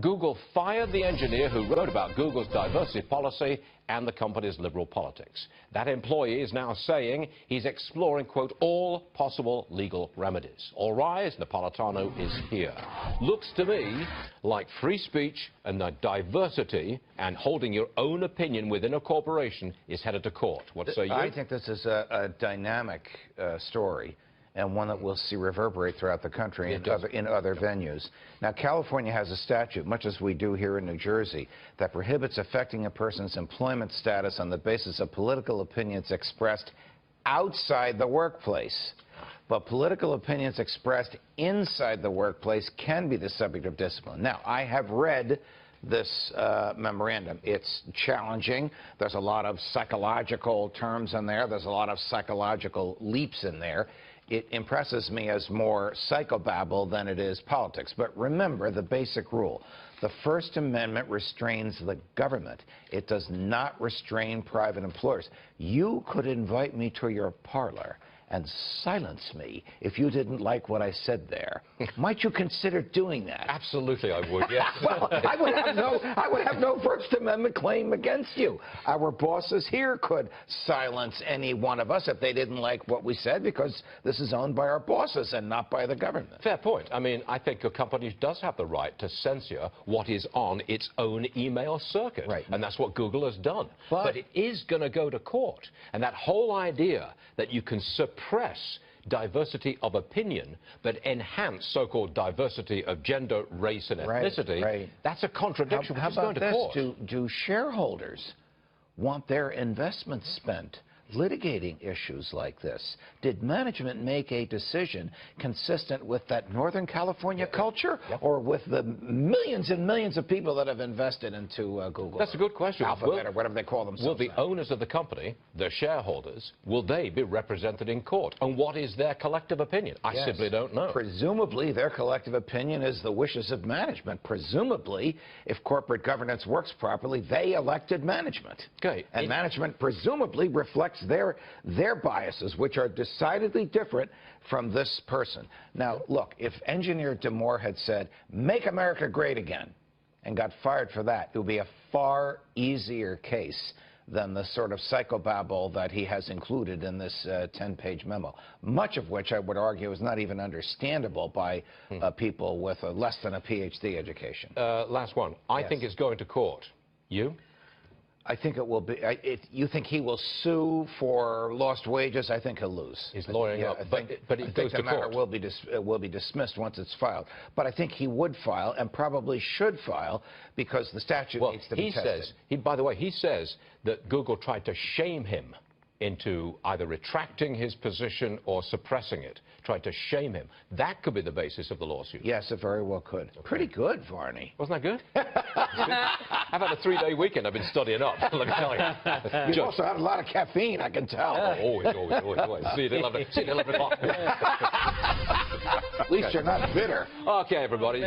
Google fired the engineer who wrote about Google's diversity policy and the company's liberal politics. That employee is now saying he's exploring, quote, all possible legal remedies. All rise, Napolitano is here. Looks to me like free speech and the diversity and holding your own opinion within a corporation is headed to court. What say you? I think this is a dynamic story, and one that we'll see reverberate throughout the country in other venues. Now, California has a statute, much as we do here in New Jersey, that prohibits affecting a person's employment status on the basis of political opinions expressed outside the workplace. But political opinions expressed inside the workplace can be the subject of discipline. Now, I have read this memorandum. It's challenging. There's a lot of psychological terms in there. There's a lot of psychological leaps in there. It impresses me as more psychobabble than it is politics. But remember the basic rule. The First Amendment restrains the government. It does not restrain private employers. You could invite me to your parlor and silence me if you didn't like what I said there. Might you consider doing that? Absolutely, I would, yes. Well, I would have no First Amendment claim against you. Our bosses here could silence any one of us if they didn't like what we said, because this is owned by our bosses and not by the government. Fair point. I mean, I think a company does have the right to censor what is on its own email circuit. Right. And that's what Google has done. But it is going to go to court. And that whole idea that you can suppress diversity of opinion but enhance so-called diversity of gender, race, and ethnicity, that's a contradiction. How about going to court. Do shareholders want their investments spent litigating issues like this? Did management make a decision consistent with that Northern California culture, or with the millions and millions of people that have invested into Google? That's a good question. Alphabet, or whatever they call themselves. Will the owners of the company, the shareholders, will they be represented in court? And what is their collective opinion? I simply don't know. Presumably, their collective opinion is the wishes of management. Presumably, if corporate governance works properly, they elected management. Okay. And management presumably reflects their biases, which are decidedly different from this person. Now, look, if engineer DeMoore had said, "Make America great again," and got fired for that, it would be a far easier case than the sort of psychobabble that he has included in this 10-page memo, much of which I would argue is not even understandable by people with less than a PhD education. Last one. I think it's going to court. You? I think it will be. You think he will sue for lost wages? I think he'll lose. He's lawyering up, but it goes to court. I think the matter will be dismissed once it's filed. But I think he would file, and probably should file, because the statute needs to be tested. By the way, he says that Google tried to shame him into either retracting his position or suppressing it, tried to shame him. That could be the basis of the lawsuit. Yes, it very well could. Okay. Pretty good, Varney. Wasn't that good? I've had a 3-day weekend. I've been studying up, let me tell you. You also had a lot of caffeine, I can tell. Oh, always. See you at 11 o'clock. At least you're not bitter. Okay, everybody.